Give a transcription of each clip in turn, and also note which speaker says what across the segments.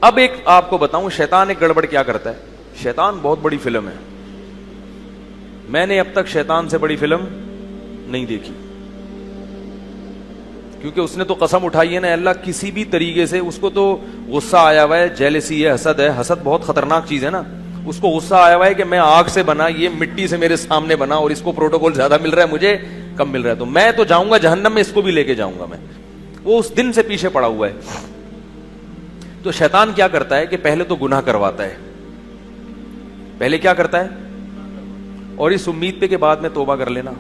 Speaker 1: اب ایک آپ کو بتاؤں شیطان ایک گڑبڑ کیا کرتا ہے. شیطان بہت بڑی فلم ہے, میں نے اب تک شیطان سے بڑی فلم نہیں دیکھی, کیونکہ اس نے تو قسم اٹھائی ہے نا اللہ کسی بھی طریقے سے, اس کو تو غصہ آیا ہوا ہے, جیلسی ہے, حسد ہے. حسد بہت خطرناک چیز ہے نا. اس کو غصہ آیا ہوا ہے کہ میں آگ سے بنا, یہ مٹی سے میرے سامنے بنا, اور اس کو پروٹوکول زیادہ مل رہا ہے, مجھے کم مل رہا ہے, تو میں تو جاؤں گا جہنم میں, اس کو بھی لے کے جاؤں گا میں. وہ اس دن سے پیچھے پڑا ہوا ہے. تو شیطان کیا کرتا ہے کہ پہلے تو گناہ کرواتا ہے, پہلے کیا کرتا ہے, اور اس امید پہ کہ بعد میں توبہ کر لینا.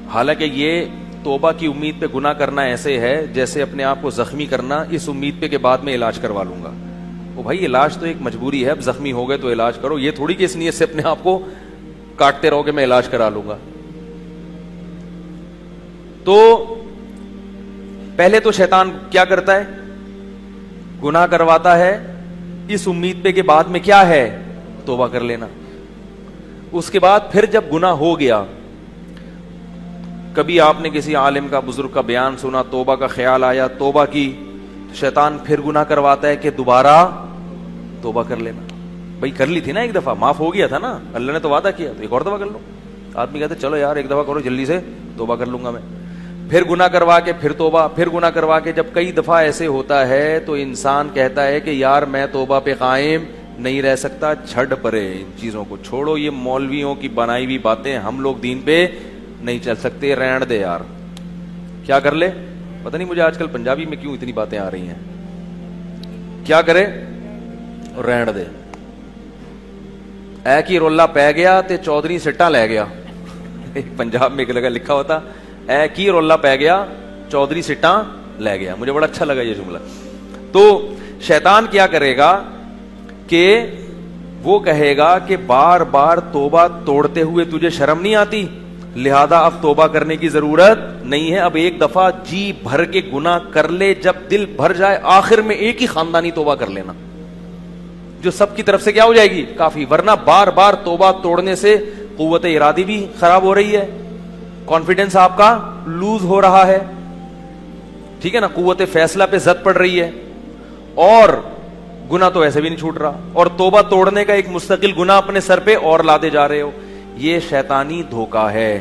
Speaker 1: حالانکہ یہ توبہ کی امید پہ گناہ کرنا ایسے ہے جیسے اپنے آپ کو زخمی کرنا, اس امید پہ کہ بعد میں علاج کروا لوں گا. وہ بھائی علاج تو ایک مجبوری ہے, اب زخمی ہو گئے تو علاج کرو, یہ تھوڑی کہ اس نیت سے اپنے آپ کو کاٹتے رہو کہ میں علاج کرا لوں گا. تو پہلے تو شیطان کیا کرتا ہے, گناہ کرواتا ہے اس امید پہ کہ بعد میں کیا ہے, توبہ کر لینا. اس کے بعد پھر جب گناہ ہو گیا, کبھی آپ نے کسی عالم کا, بزرگ کا بیان سنا, توبہ کا خیال آیا, توبہ کی, شیطان پھر گناہ کرواتا ہے کہ دوبارہ توبہ کر لینا. بھائی کر لی تھی نا ایک دفعہ, معاف ہو گیا تھا نا, اللہ نے تو وعدہ کیا, تو ایک اور دفعہ کر لو. آدمی کہتے چلو یار ایک دفعہ کرو جلدی سے, توبہ کر لوں گا میں. پھر گناہ کروا کے پھر توبہ, پھر گناہ کروا کے, جب کئی دفعہ ایسے ہوتا ہے تو انسان کہتا ہے کہ یار میں توبہ پہ قائم نہیں رہ سکتا, چھڑ پرے ان چیزوں کو, چھوڑو یہ مولویوں کی بنائی ہوئی باتیں, ہم لوگ دین پہ نہیں چل سکتے, رہن دے یار. کیا کر لے, پتہ نہیں مجھے آج کل پنجابی میں کیوں اتنی باتیں آ رہی ہیں, کیا کرے, رہن دے. اے کی رولا پہ گیا تے چودھری سٹا لے گیا. پنجاب میں ایک لگا لکھا ہوتا, اے کی رولا پہ گیا چودھری سٹا لے گیا. مجھے بڑا اچھا لگا یہ جملہ. تو شیطان کیا کرے گا کہ وہ کہے گا کہ بار بار توبہ توڑتے ہوئے تجھے شرم نہیں آتی, لہذا اب توبہ کرنے کی ضرورت نہیں ہے, اب ایک دفعہ جی بھر کے گناہ کر لے, جب دل بھر جائے آخر میں ایک ہی خاندانی توبہ کر لینا, جو سب کی طرف سے کیا ہو جائے گی, کافی. ورنہ بار بار توبہ توڑنے سے قوت ارادی بھی خراب ہو رہی ہے, کانفیڈنس آپ کا لوز ہو رہا ہے, ٹھیک ہے نا, قوت فیصلہ پہ زد پڑ رہی ہے, اور گناہ تو ایسے بھی نہیں چھوٹ رہا, اور توبہ توڑنے کا ایک مستقل گناہ اپنے سر پہ اور لاتے جا رہے ہو. یہ شیطانی دھوکہ ہے.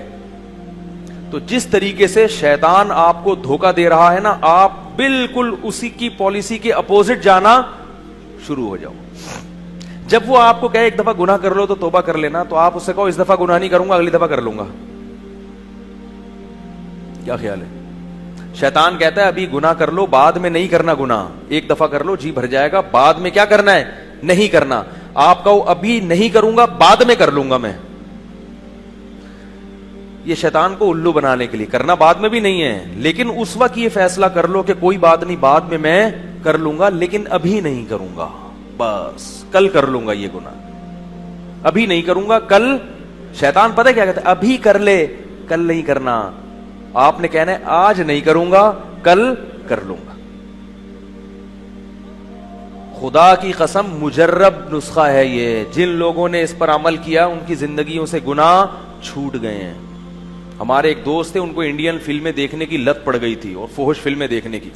Speaker 1: تو جس طریقے سے شیطان آپ کو دھوکہ دے رہا ہے نا, آپ بالکل اسی کی پالیسی کے اپوزٹ جانا شروع ہو جاؤ. جب وہ آپ کو کہے ایک دفعہ گناہ کر لو تو توبہ کر لینا, تو آپ اس سے کہو اس دفعہ گناہ نہیں کروں گا, اگلی دفعہ کر لوں گا. کیا خیال ہے؟ شیطان کہتا ہے ابھی گناہ کر لو, بعد میں نہیں کرنا گناہ, ایک دفعہ کر لو جی بھر جائے گا, بعد میں کیا کرنا ہے, نہیں کرنا. آپ کہو ابھی نہیں کروں گا, بعد میں کر لوں گا میں. یہ شیطان کو الو بنانے کے لیے, کرنا بعد میں بھی نہیں ہے, لیکن اس وقت یہ فیصلہ کر لو کہ کوئی بات نہیں, بعد میں کر لوں گا, لیکن ابھی نہیں کروں گا, بس کل کر لوں گا یہ گناہ, ابھی نہیں کروں گا, کل. شیطان پتہ کیا کہتا ہے, ابھی کر لے, کل نہیں کرنا. آپ نے کہنا ہے آج نہیں کروں گا, کل کر لوں گا. خدا کی قسم مجرب نسخہ ہے یہ, جن لوگوں نے اس پر عمل کیا ان کی زندگیوں سے گناہ چھوٹ گئے ہیں. ہمارے ایک دوست تھے, ان کو انڈین فلمیں دیکھنے کی لت پڑ گئی تھی, اور فحش فلمیں دیکھنے کی.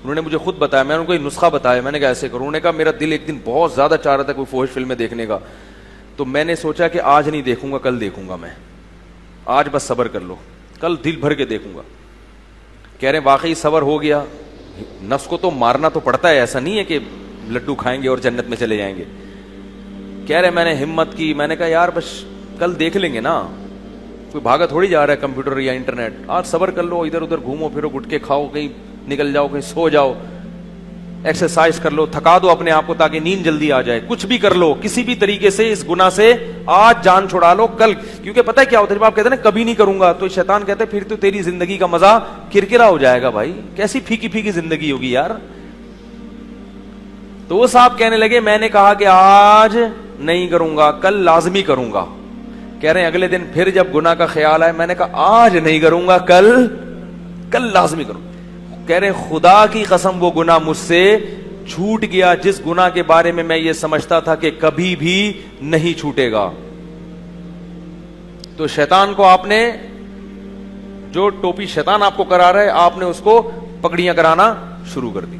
Speaker 1: انہوں نے مجھے خود بتایا, میں نے ان کو ایک نسخہ بتایا, میں نے کہا ایسے کروں. انہوں نے کہا میرا دل ایک دن بہت زیادہ چاہ رہا تھا کوئی فحش فلمیں دیکھنے کا, تو میں نے سوچا کہ آج نہیں دیکھوں گا, کل دیکھوں گا میں, آج بس صبر کر لو, کل دل بھر کے دیکھوں گا. کہہ رہے واقعی صبر ہو گیا. نفس کو تو مارنا تو پڑتا ہے, ایسا نہیں ہے کہ لڈو کھائیں گے اور جنت میں چلے جائیں گے. کہہ رہے میں نے ہمت کی, میں نے کہا یار بس کل دیکھ لیں گے نا, کوئی بھاگا تھوڑی جا رہا ہے کمپیوٹر یا انٹرنیٹ, آج صبر کر لو, ادھر ادھر گھومو پھرو, گٹکے کھاؤ, کہیں نکل جاؤ, کہیں سو جاؤ, ایکسرسائز کر لو, تھکا دو اپنے آپ کو تاکہ نیند جلدی آ جائے, کچھ بھی کر لو, کسی بھی طریقے سے اس گناہ سے آج جان چھڑا لو, کل. کیونکہ پتہ ہے کیا ہوتا ہے, جب آپ کہتے ہیں نا کبھی نہیں کروں گا, تو شیطان کہتے ہیں پھر تو تیری زندگی کا مزہ کرکرا ہو جائے گا. بھائی کیسی پھیکی پھیکی زندگی ہوگی یار. تو وہ صاحب کہنے لگے میں نے کہا کہ آج نہیں کروں گا, کل لازمی کروں گا. کہہ رہے ہیں اگلے دن پھر جب گناہ کا خیال آئے, میں نے کہا آج نہیں کروں گا, کل لازمی کروں. کہہ رہے ہیں خدا کی قسم وہ گناہ مجھ سے چھوٹ گیا جس گناہ کے بارے میں یہ سمجھتا تھا کہ کبھی بھی نہیں چھوٹے گا. تو شیطان کو آپ نے, جو ٹوپی شیطان آپ کو کرا رہا ہے, آپ نے اس کو پگڑیاں کرانا شروع کر دی.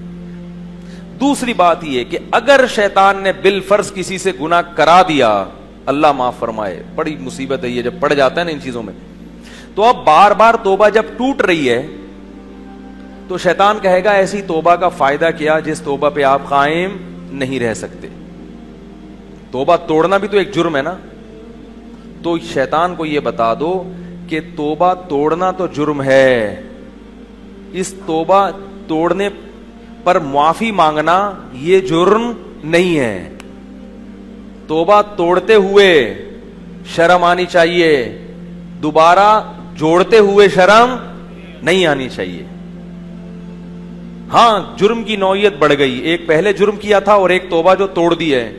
Speaker 1: دوسری بات یہ کہ اگر شیطان نے بالفرض کسی سے گناہ کرا دیا، اللہ معاف فرمائے، بڑی مصیبت ہے یہ جب پڑ جاتا ہے نا ان چیزوں میں، تو اب بار بار توبہ جب ٹوٹ رہی ہے تو شیطان کہے گا ایسی توبہ کا فائدہ کیا جس توبہ پہ آپ قائم نہیں رہ سکتے. توبہ توڑنا بھی تو ایک جرم ہے نا. تو شیطان کو یہ بتا دو کہ توبہ توڑنا تو جرم ہے، اس توبہ توڑنے پر معافی مانگنا یہ جرم نہیں ہے. توبہ توڑتے ہوئے شرم آنی چاہیے، دوبارہ جوڑتے ہوئے شرم نہیں آنی چاہیے. ہاں جرم کی نوعیت بڑھ گئی، ایک پہلے جرم کیا تھا اور ایک توبہ جو توڑ دی ہے،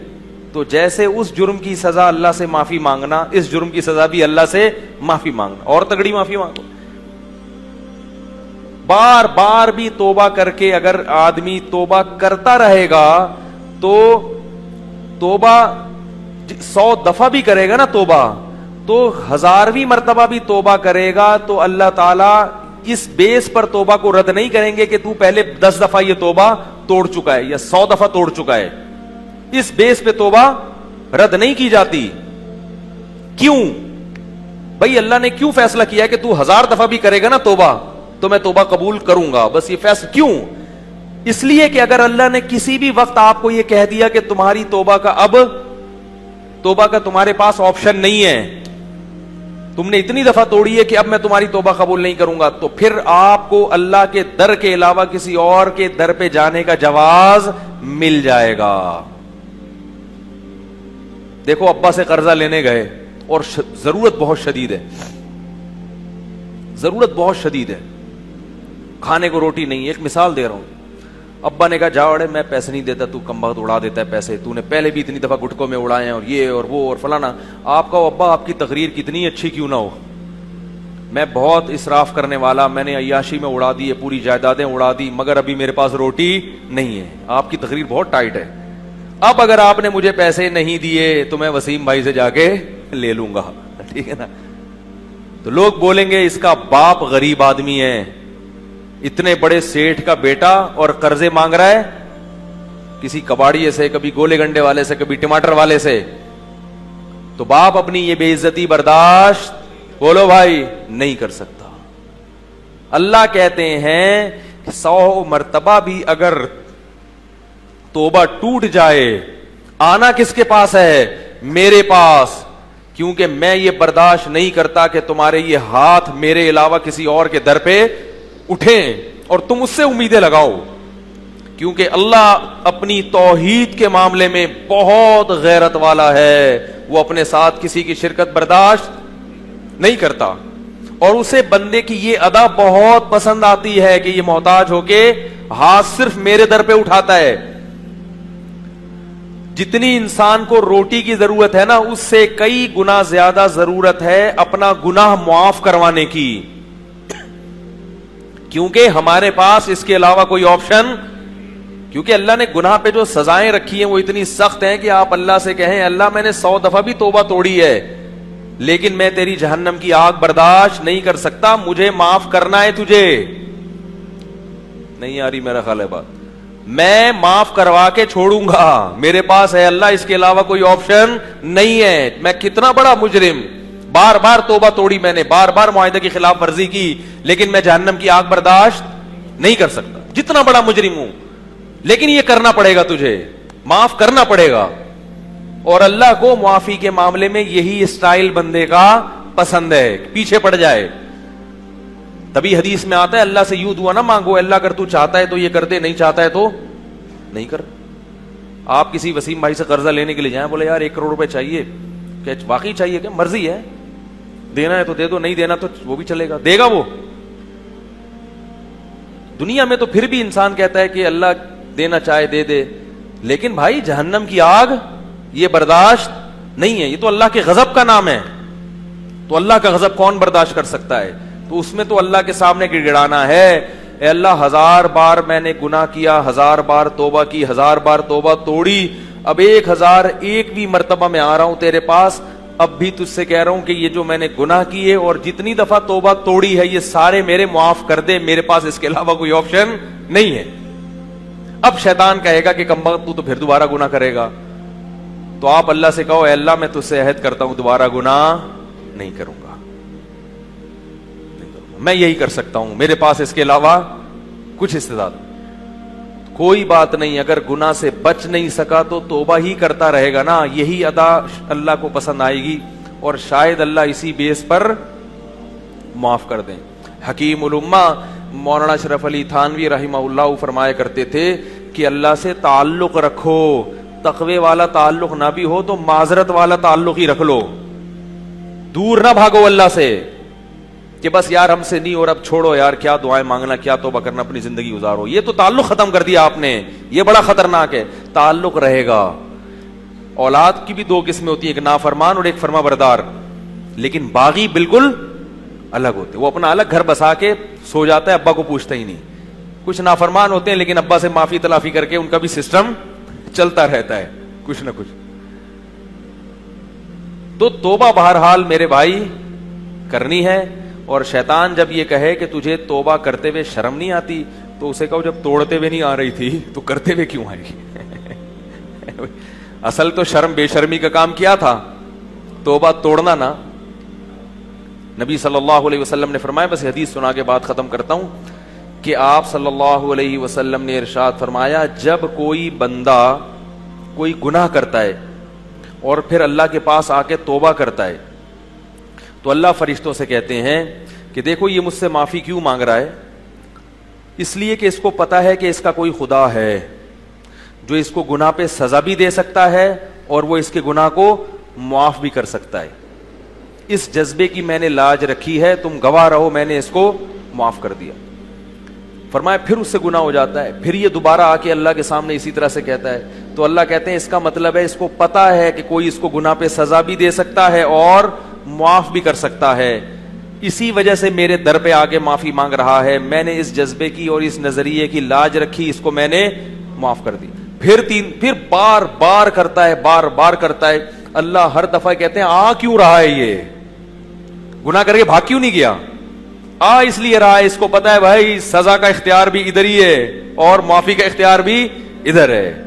Speaker 1: تو جیسے اس جرم کی سزا اللہ سے معافی مانگنا، اس جرم کی سزا بھی اللہ سے معافی مانگنا، اور تگڑی معافی مانگو. بار بار بھی توبہ کر کے اگر آدمی توبہ کرتا رہے گا تو توبہ 100 دفعہ بھی کرے گا نا توبہ، تو 1000ویں مرتبہ بھی توبہ کرے گا تو اللہ تعالی اس بیس پر توبہ کو رد نہیں کریں گے کہ تو پہلے 10 دفعہ یہ توبہ توڑ چکا ہے یا 100 دفعہ توڑ چکا ہے. اس بیس پہ توبہ رد نہیں کی جاتی. کیوں بھائی؟ اللہ نے کیوں فیصلہ کیا ہے کہ تو 1000 دفعہ بھی کرے گا نا توبہ تو میں توبہ قبول کروں گا؟ بس یہ فیصلہ کیوں؟ اس لیے کہ اگر اللہ نے کسی بھی وقت آپ کو یہ کہہ دیا کہ تمہاری توبہ کا تمہارے پاس آپشن نہیں ہے، تم نے اتنی دفعہ توڑی ہے کہ اب میں تمہاری توبہ قبول نہیں کروں گا، تو پھر آپ کو اللہ کے در کے علاوہ کسی اور کے در پہ جانے کا جواز مل جائے گا. دیکھو ابا سے قرضہ لینے گئے اور ضرورت بہت شدید ہے، ضرورت بہت شدید ہے، کھانے کو روٹی نہیں. ایک مثال دے رہا ہوں. ابا نے کہا جاؤ اڑے میں پیسے نہیں دیتا، تو کم بخت اڑا دیتا ہے پیسے، تو نے پہلے بھی اتنی دفعہ گٹکوں میں اڑائے ہیں اور یہ اور وہ اور فلانا. آپ کا ابا آپ کی تقریر کتنی اچھی کیوں نہ ہو، میں بہت اسراف کرنے والا، میں نے عیاشی میں اڑا دی ہے، پوری جائیدادیں اڑا دی، مگر ابھی میرے پاس روٹی نہیں ہے. آپ کی تقریر بہت ٹائٹ ہے، اب اگر آپ نے مجھے پیسے نہیں دیے تو میں وسیم بھائی سے جا کے لے لوں گا. ٹھیک ہے نا؟ تو لوگ بولیں گے اس کا باپ غریب آدمی ہے، اتنے بڑے سیٹھ کا بیٹا اور قرضے مانگ رہا ہے کسی کباڑیے سے، کبھی گولے گنڈے والے سے، کبھی ٹماٹر والے سے. تو باپ اپنی یہ بے عزتی برداشت بولو بھائی نہیں کر سکتا. اللہ کہتے ہیں کہ 100 مرتبہ بھی اگر توبہ ٹوٹ جائے، آنا کس کے پاس ہے؟ میرے پاس، کیونکہ میں یہ برداشت نہیں کرتا کہ تمہارے یہ ہاتھ میرے علاوہ کسی اور کے در پہ اٹھیں اور تم اس سے امیدیں لگاؤ. کیونکہ اللہ اپنی توحید کے معاملے میں بہت غیرت والا ہے، وہ اپنے ساتھ کسی کی شرکت برداشت نہیں کرتا. اور اسے بندے کی یہ ادا بہت پسند آتی ہے کہ یہ محتاج ہو کے ہاتھ صرف میرے در پہ اٹھاتا ہے. جتنی انسان کو روٹی کی ضرورت ہے نا، اس سے کئی گنا زیادہ ضرورت ہے اپنا گناہ معاف کروانے کی، کیونکہ ہمارے پاس اس کے علاوہ کوئی آپشن، کیونکہ اللہ نے گناہ پہ جو سزائیں رکھی ہیں وہ اتنی سخت ہیں کہ آپ اللہ سے کہیں اللہ میں نے 100 دفعہ بھی توبہ توڑی ہے لیکن میں تیری جہنم کی آگ برداشت نہیں کر سکتا، مجھے معاف کرنا ہے تجھے. نہیں آ رہی میرا خیال ہے بات؟ میں معاف کروا کے چھوڑوں گا، میرے پاس ہے اللہ، اس کے علاوہ کوئی آپشن نہیں ہے. میں کتنا بڑا مجرم، بار بار توبہ توڑی میں نے، بار بار معاہدے کی خلاف ورزی کی، لیکن میں جہنم کی آگ برداشت نہیں کر سکتا. جتنا بڑا مجرم ہوں، لیکن یہ کرنا پڑے گا، تجھے معاف کرنا پڑے گا. اور اللہ کو معافی کے معاملے میں یہی اسٹائل بندے کا پسند ہے، پیچھے پڑ جائے. تبھی حدیث میں آتا ہے اللہ سے یوں دعا نہ مانگو اللہ اگر تو چاہتا ہے تو یہ کر دے، نہیں چاہتا ہے تو نہیں کر. آپ کسی وسیم بھائی سے قرضہ لینے کے لیے جائیں، بولے یار 1 کروڑ روپے چاہیے، کہ واقعی چاہیے، کہ مرضی ہے، دینا ہے تو دے دو، نہیں دینا تو وہ بھی چلے گا، دے گا وہ. دنیا میں تو پھر بھی انسان کہتا ہے کہ اللہ دینا چاہے دے دے، لیکن بھائی جہنم کی آگ یہ برداشت نہیں ہے، یہ تو اللہ کے غضب کا نام ہے. تو اللہ کا غضب کون برداشت کر سکتا ہے؟ تو اس میں تو اللہ کے سامنے گڑ گڑانا ہے، اے اللہ 1000 بار میں نے گناہ کیا، 1000 بار توبہ کی، 1000 بار توبہ توڑی، اب 1001ویں مرتبہ میں آ رہا ہوں تیرے پاس، اب بھی تجھ سے کہہ رہا ہوں کہ یہ جو میں نے گناہ کیے اور جتنی دفعہ توبہ توڑی ہے یہ سارے میرے معاف کر دے، میرے پاس اس کے علاوہ کوئی آپشن نہیں ہے. اب شیطان کہے گا کہ کمبخت تو پھر دوبارہ گناہ کرے گا. تو آپ اللہ سے کہو اے اللہ میں تجھ سے عہد کرتا ہوں دوبارہ گناہ نہیں کروں گا, میں یہی کر سکتا ہوں, میرے پاس اس کے علاوہ کچھ استعداد. کوئی بات نہیں, اگر گناہ سے بچ نہیں سکا تو توبہ ہی کرتا رہے گا نا, یہی ادا اللہ کو پسند آئے گی اور شاید اللہ اسی بیس پر معاف کر دیں. حکیم الامہ مولانا اشرف علی تھانوی رحمہ اللہ فرمایا کرتے تھے کہ اللہ سے تعلق رکھو, تقوی والا تعلق نہ بھی ہو تو معذرت والا تعلق ہی رکھ لو, دور نہ بھاگو اللہ سے کہ بس یار ہم سے نہیں اور اب چھوڑو یار, کیا دعائیں مانگنا, کیا توبہ کرنا, اپنی زندگی گزارو. یہ تو تعلق ختم کر دیا آپ نے, یہ بڑا خطرناک ہے. تعلق رہے گا. اولاد کی بھی دو قسمیں ہوتی ہیں, ایک نافرمان اور ایک فرما بردار, لیکن باغی بالکل الگ ہوتے. وہ اپنا الگ گھر بسا کے سو جاتا ہے, ابا کو پوچھتا ہی نہیں. کچھ نافرمان ہوتے ہیں لیکن ابا سے معافی تلافی کر کے ان کا بھی سسٹم چلتا رہتا ہے کچھ نہ کچھ. تو توبہ بہرحال میرے بھائی کرنی ہے. اور شیطان جب یہ کہے کہ تجھے توبہ کرتے ہوئے شرم نہیں آتی تو اسے کہو جب توڑتے ہوئے نہیں آ رہی تھی تو کرتے ہوئے کیوں آئی. اصل تو شرم بے شرمی کا کام کیا تھا, توبہ توڑنا نا. نبی صلی اللہ علیہ وسلم نے فرمایا, بس حدیث سنا کے بعد ختم کرتا ہوں, کہ آپ صلی اللہ علیہ وسلم نے ارشاد فرمایا جب کوئی بندہ کوئی گناہ کرتا ہے اور پھر اللہ کے پاس آ کے توبہ کرتا ہے تو اللہ فرشتوں سے کہتے ہیں کہ دیکھو یہ مجھ سے معافی کیوں مانگ رہا ہے, اس لیے کہ اس کو پتا ہے کہ اس کا کوئی خدا ہے جو اس کو گناہ پہ سزا بھی دے سکتا ہے اور وہ اس کے گناہ کو معاف بھی کر سکتا ہے. اس جذبے کی میں نے لاج رکھی ہے, تم گواہ رہو میں نے اس کو معاف کر دیا. فرمایا پھر اس سے گناہ ہو جاتا ہے, پھر یہ دوبارہ آ کے اللہ کے سامنے اسی طرح سے کہتا ہے, تو اللہ کہتے ہیں اس کا مطلب ہے اس کو پتا ہے کہ کوئی اس کو گناہ پہ سزا بھی دے سکتا ہے اور معاف بھی کر سکتا ہے, اسی وجہ سے میرے در پہ آگے معافی مانگ رہا ہے. میں نے اس جذبے کی اور اس نظریے کی لاج رکھی, اس کو میں نے معاف کر دی. پھر بار بار کرتا ہے, بار بار کرتا ہے. اللہ ہر دفعہ کہتے ہیں آ کیوں رہا ہے, یہ گناہ کر کے بھاگ کیوں نہیں گیا, آ اس لیے رہا ہے, اس کو پتا ہے بھائی سزا کا اختیار بھی ادھر ہی ہے اور معافی کا اختیار بھی ادھر ہے,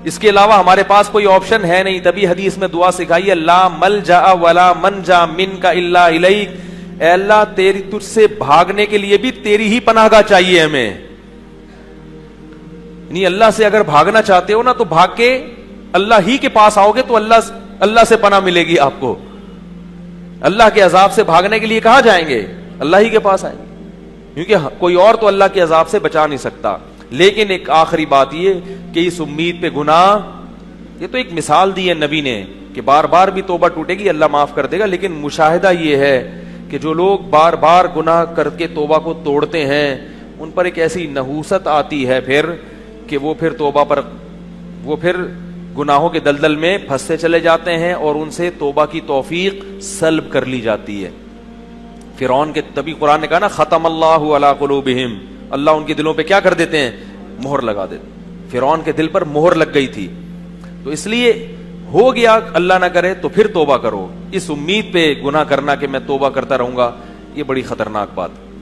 Speaker 1: اس کے علاوہ ہمارے پاس کوئی آپشن ہے نہیں. تبھی حدیث میں دعا سکھائی ہے, لا ملجا ولا منجا منک الا الیک, اے اللہ تیری تجھ سے بھاگنے کے لیے بھی تیری ہی پناہ گاہ چاہیے ہمیں. نہیں اللہ سے اگر بھاگنا چاہتے ہو نا تو بھاگ کے اللہ ہی کے پاس آؤ گے تو اللہ سے پناہ ملے گی آپ کو. اللہ کے عذاب سے بھاگنے کے لیے کہاں جائیں گے, اللہ ہی کے پاس آئیں گے, کیونکہ کوئی اور تو اللہ کے عذاب سے بچا نہیں سکتا. لیکن ایک آخری بات یہ کہ اس امید پہ گناہ, یہ تو ایک مثال دی ہے نبی نے کہ بار بار بھی توبہ ٹوٹے گی اللہ معاف کر دے گا, لیکن مشاہدہ یہ ہے کہ جو لوگ بار بار گناہ کر کے توبہ کو توڑتے ہیں ان پر ایک ایسی نحوست آتی ہے پھر کہ وہ پھر توبہ پر وہ پھر گناہوں کے دلدل میں پھنستے چلے جاتے ہیں اور ان سے توبہ کی توفیق سلب کر لی جاتی ہے. فرعون کے تبھی قرآن نے کہا نا ختم اللہ علی قلوبہم, اللہ ان کے دلوں پہ کیا کر دیتے ہیں, مہر لگا دیتے. فرعون کے دل پر مہر لگ گئی تھی, تو اس لیے ہو گیا اللہ نہ کرے تو پھر توبہ کرو. اس امید پہ گناہ کرنا کہ میں توبہ کرتا رہوں گا, یہ بڑی خطرناک بات.